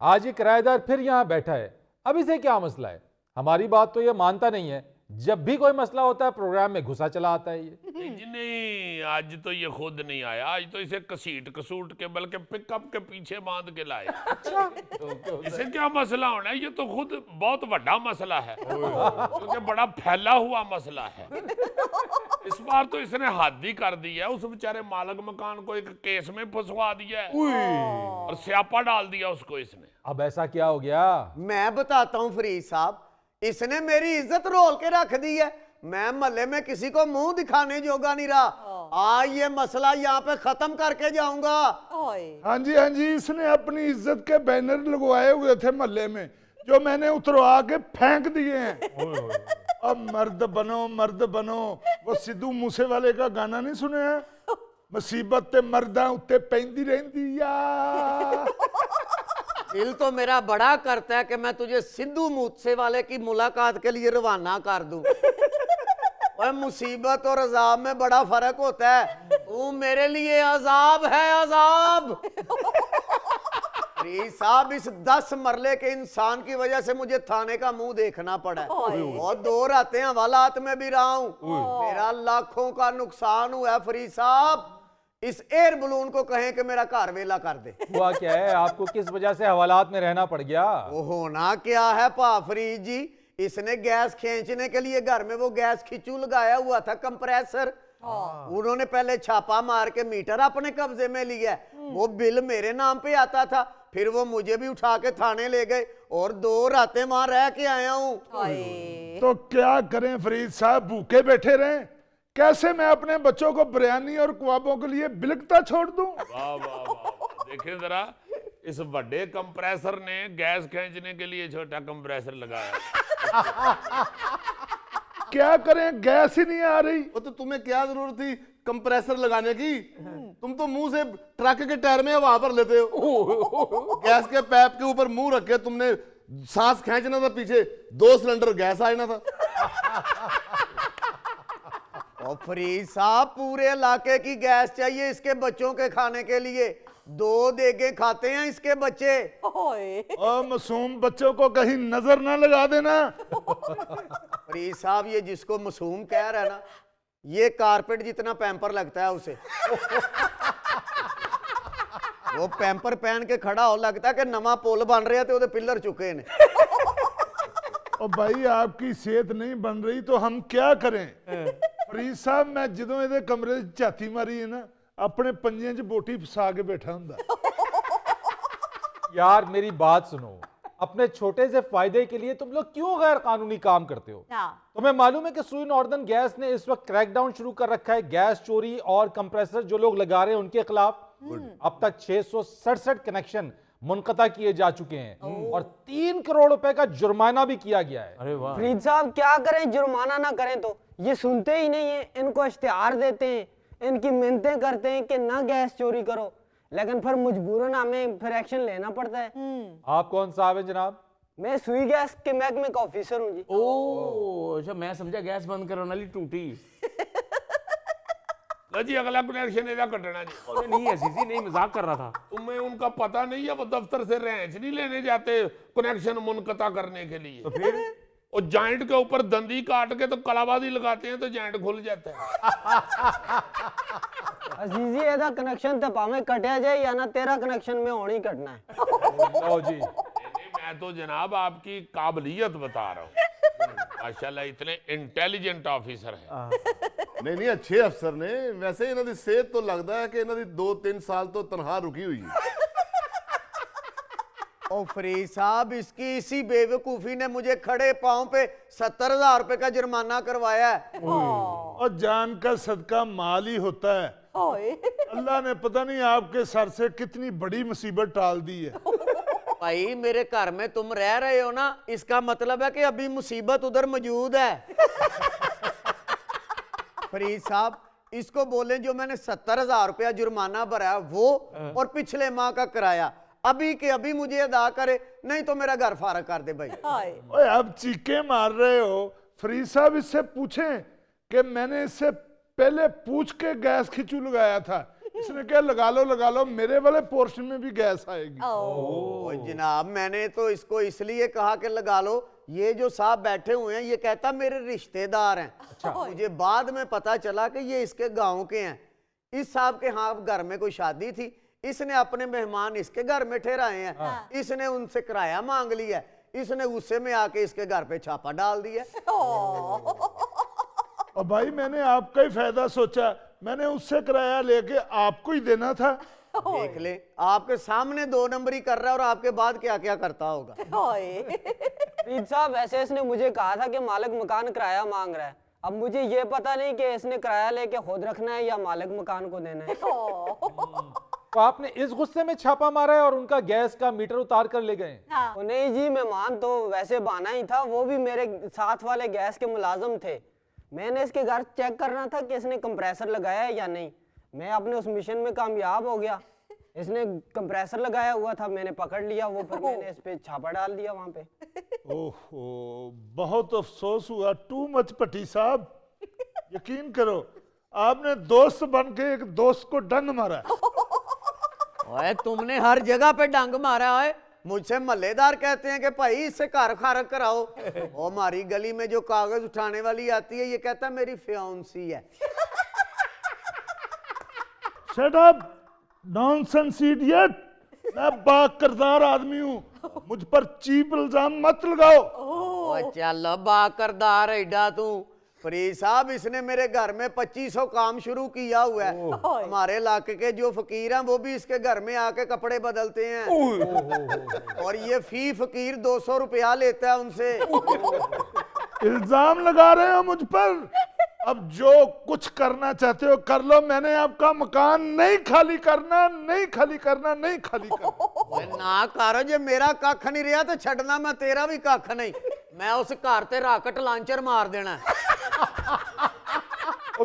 आज ये किराएदार फिर यहाँ बैठा है, अब इसे क्या मसला है? हमारी बात तो ये मानता नहीं है, जब भी कोई मसला होता है प्रोग्राम में घुसा चला आता है ये। नहीं जी नहीं, आज तो ये खुद नहीं आया, आज तो इसे कसीट कसूट के बल्कि पिकअप के पीछे बांध के लाए। इसे क्या मसला होना है, ये तो खुद बहुत बड़ा मसला है, क्योंकि बड़ा फैला हुआ मसला है। इस बार तो इसने हद ही कर दी है, उस बेचारे मालिक मकान को एक केस में फंसवा दिया है और स्यापा डाल दिया उसको इसने। अब ऐसा क्या हो गया? मैं बताता हूँ फरीद साहब, इसने मेरी इज्जत रोल के रख दी है। मैं मोहल्ले में किसी को मुंह दिखाने जोगा नहीं रहा। आज ये मसला यहाँ पे खत्म करके जाऊंगा। हाँ जी, इसने अपनी इज्जत के बैनर लगवाए हुए थे मोहल्ले में, जो मैंने उतरवा के फेंक दिए हैं। अब मर्द बनो मर्द बनो, वो सिद्धू मूसेवाले का गाना नहीं सुने हैं? मुसीबत ते मर्दा उत्ते पैंदी रहंदी या। दिल तो मेरा बड़ा करता है कि मैं तुझे सिद्धू मूसेवाले की मुलाकात के लिए रवाना कर दूं। और मुसीबत और अजाब में बड़ा फर्क होता है। तू मेरे लिए अजाब है, अजाब। फरीद साहब, इस 10 मरले के इंसान की वजह से मुझे थाने का मुंह देखना पड़ा है और 2 रातें हवालात में भी रहा हूं। मेरा लाखों का नुकसान हुआ है फरीद साहब। इस एयर बलून को कहें कि मेरा घर वेला कर दे। हुआ क्या है? आपको किस वजह से हवालात में रहना पड़ गया? वो होना क्या है पा फरीद जी, इसने गैस खींचने के लिए घर में वो गैस खिंचू लगाया हुआ था, कंप्रेसर। उन्होंने पहले छापा मार के मीटर अपने कब्जे में लिया। वो बिल मेरे नाम पे आता था, फिर वो मुझे भी उठा के थाने ले गए और 2 रातें वहां रह के आया हूं। तो क्या करें फरीद साहब, भूखे बैठे रहें? कैसे मैं अपने बच्चों को बिरयानी और कबाबों के लिए बिलकता छोड़ दूं? वाह वाह वाह, देखिए जरा, इस बड़े कंप्रेसर ने गैस खींचने के लिए छोटा कंप्रेसर लगाया। क्या करें, गैस ही नहीं आ रही। वो तो तुम्हें क्या जरूरत थी कंप्रेसर लगाने की? तुम तो मुंह से ट्रक के टायर में हवा भर लेते हो। गैस के पैप के ऊपर मुंह रख के तुमने सांस खींचना था, पीछे 2 सिलेंडर गैस आना था। और फरीद साहब, पूरे इलाके की गैस चाहिए इसके बच्चों के खाने के लिए। 2 देगे खाते हैं इसके बच्चे। और मासूम बच्चों को कहीं नजर ना लगा देना। फरीद साहब, ये जिसको मासूम कह रहा है ना, ये कारपेट जितना पैम्पर लगता है उसे। वो पैम्पर पहन के खड़ा हो, लगता है कि नवा पुल बन रहा है तो पिलर चुके ने। और भाई, आपकी सेहत नहीं बन रही तो हम क्या करें? फरीद साहब, मैं ਜਦੋਂ ਇਹਦੇ कमरे ਚ ਝਾਤੀ मारी है ना, अपने पंजे च बोटी फसा के बैठा हुंदा। यार मेरी बात सुनो, अपने छोटे से फायदे के लिए तुम लोग क्यों गैर कानूनी काम करते हो? तुम्हें मालूम है कि सुई नॉर्दर्न गैस ने इस वक्त क्रैकडाउन शुरू कर रखा है गैस चोरी और कंप्रेसर जो लोग लगा रहे हैं उनके खिलाफ। अब तक 667 कनेक्शन मुनक़ता किए जा चुके हैं और 3 करोड़ रुपए का जुर्माना भी किया गया है। अरे वाह। फरीद साहब, क्या करें, जुर्माना ना करें तो ये सुनते ही नहीं है। इनको इश्तिहार देते हैं, इनकी मिन्नतें करते हैं कि ना गैस चोरी करो, लेकिन फिर मजबूरन हमें फिर एक्शन लेना पड़ता है। आप कौन साहब हैं जनाब? मैं सुई गैस के महकमे का ऑफिसर हूँ जी। ओ अच्छा, मैं समझा गैस बंद करने वाली टूटी। लो जी, अगला कनेक्शन ਇਹਦਾ ਕੱਟਣਾ जी। नहीं ऐसी नहीं, मजाक कर रहा था। तुम्हें उनका पता नहीं है, वो दफ्तर से रेंच नहीं लेने जाते कनेक्शन मुनक़ता करने के लिए। तो फिर और जॉइंट के ऊपर दंदी काट के तो कलाबाजी लगाते हैं तो जॉइंट खुल जाता है। अजीजी, ਇਹਦਾ कनेक्शन तो भाਵੇਂ कटिया जाए या ना, तेरा कनेक्शन में होनी कटना है। लो जी, नहीं, मैं तो जनाब आपकी काबिलियत बता रहा हूँ। माशाल्लाह, इतने इंटेलिजेंट ऑफिसर हैं। नहीं अच्छे अफसर ने। वैसे इन्हों की सेहत तो लगता है कि इन्हों की 2-3 साल तो तनख्वाह रुकी हुई है। ओ फरीद साहब, इसकी इसी बेवकूफी ने मुझे खड़े पांव पे 70,000 रुपए का जुर्माना करवाया है। और जान का सदका माल ही होता है। अल्लाह ने पता नहीं आपके सर से कितनी बड़ी मुसीबत टाल दी है। भाई, मेरे घर में तुम रह रहे हो ना, इसका मतलब है कि अभी मुसीबत उधर मौजूद है। फरीद साहब, इसको बोले जो मैंने 70,000 रुपया जुर्माना भरा वो और पिछले माह का किराया अभी के अभी मुझे अदा करे, नहीं तो मेरा घर फारग कर दे भाई। ओए, अब चीखे मार रहे हो। फरीद साहब, इससे पूछें कि मैंने इससे पहले पूछ के गैस खिंचू लगाया था, इसने क्या लगा लो मेरे वाले पोर्शन में भी गैस आएगी। ओ जनाब, मैंने तो इसको इसलिए कहा कि लगा लो, ये जो साहब बैठे हुए हैं ये कहता मेरे रिश्तेदार हैं। मुझे बाद में पता चला कि ये इसके गांव के हैं। इस साहब के यहाँ घर में कोई शादी थी, इसने अपने मेहमान इसके घर में ठहराए हैं, इसने उनसे किराया मांग लिया, इसने गुस्से में आके इसके घर पे छापा डाल दिया। और भाई मैंने आपका ही फायदा सोचा, मैंने उससे किराया लेके आपको ही देना था। देख ले, आपके सामने 2 नंबरी कर रहा है और आपके बाद क्या क्या करता होगा। फरीद साहब, ऐसे इसने मुझे कहा था कि मालिक मकान किराया मांग रहा है। अब मुझे ये पता नहीं कि इसने किराया लेके खुद रखना है या मालिक मकान को देना है। तो आपने इस गुस्से में छापा मारा है और उनका गैस का मीटर उतार कर ले गए? तो नहीं जी, मेहमान तो वैसे बहाना ही था, वो भी मेरे साथ वाले गैस के मुलाजिम थे। मैंने इसके घर चेक करना था कि इसने कंप्रेसर लगाया है या नहीं। मैं अपने उस मिशन में कामयाब हो गया। इसने कंप्रेसर लगाया हुआ था, मैंने पकड़ लिया वो, फिर मैंने इस पे छापा डाल दिया वहां पे। ओहो, बहुत अफसोस हुआ। टू मच पटी साहब, यकीन करो आपने दोस्त बन के एक दोस्त को डंग मारा। ओए, तुमने हर जगह पे डंग मारा है। मुझसे मल्लेदार कहते हैं कि भाई इससे कार खारक कराओ। वो हमारी गली में जो कागज उठाने वाली आती है, ये कहता है मेरी फियांसी है। शट अप नॉनसेंस इडियट, मैं बाकिरदार आदमी हूँ, मुझ पर चीप इल्जाम मत लगाओ। ओए चल बाकिरदार एडा तू। फरीद साहब, इसने मेरे घर में 2500 काम शुरू किया हुआ है। हमारे इलाके के जो फकीर हैं वो भी इसके घर में आके कपड़े बदलते हैं और ये फी फकीर 200 रुपया लेता है उनसे। इल्जाम लगा रहे हो मुझ पर। अब जो कुछ करना चाहते हो कर लो, मैंने आपका मकान नहीं खाली करना, नहीं खाली करना, नहीं खाली करना। ओए ना कर, जे मेरा कख नहीं रहा तो छड़ना मैं तेरा भी कख नहीं। मैं उस घर ते राकेट लॉन्चर मार देना।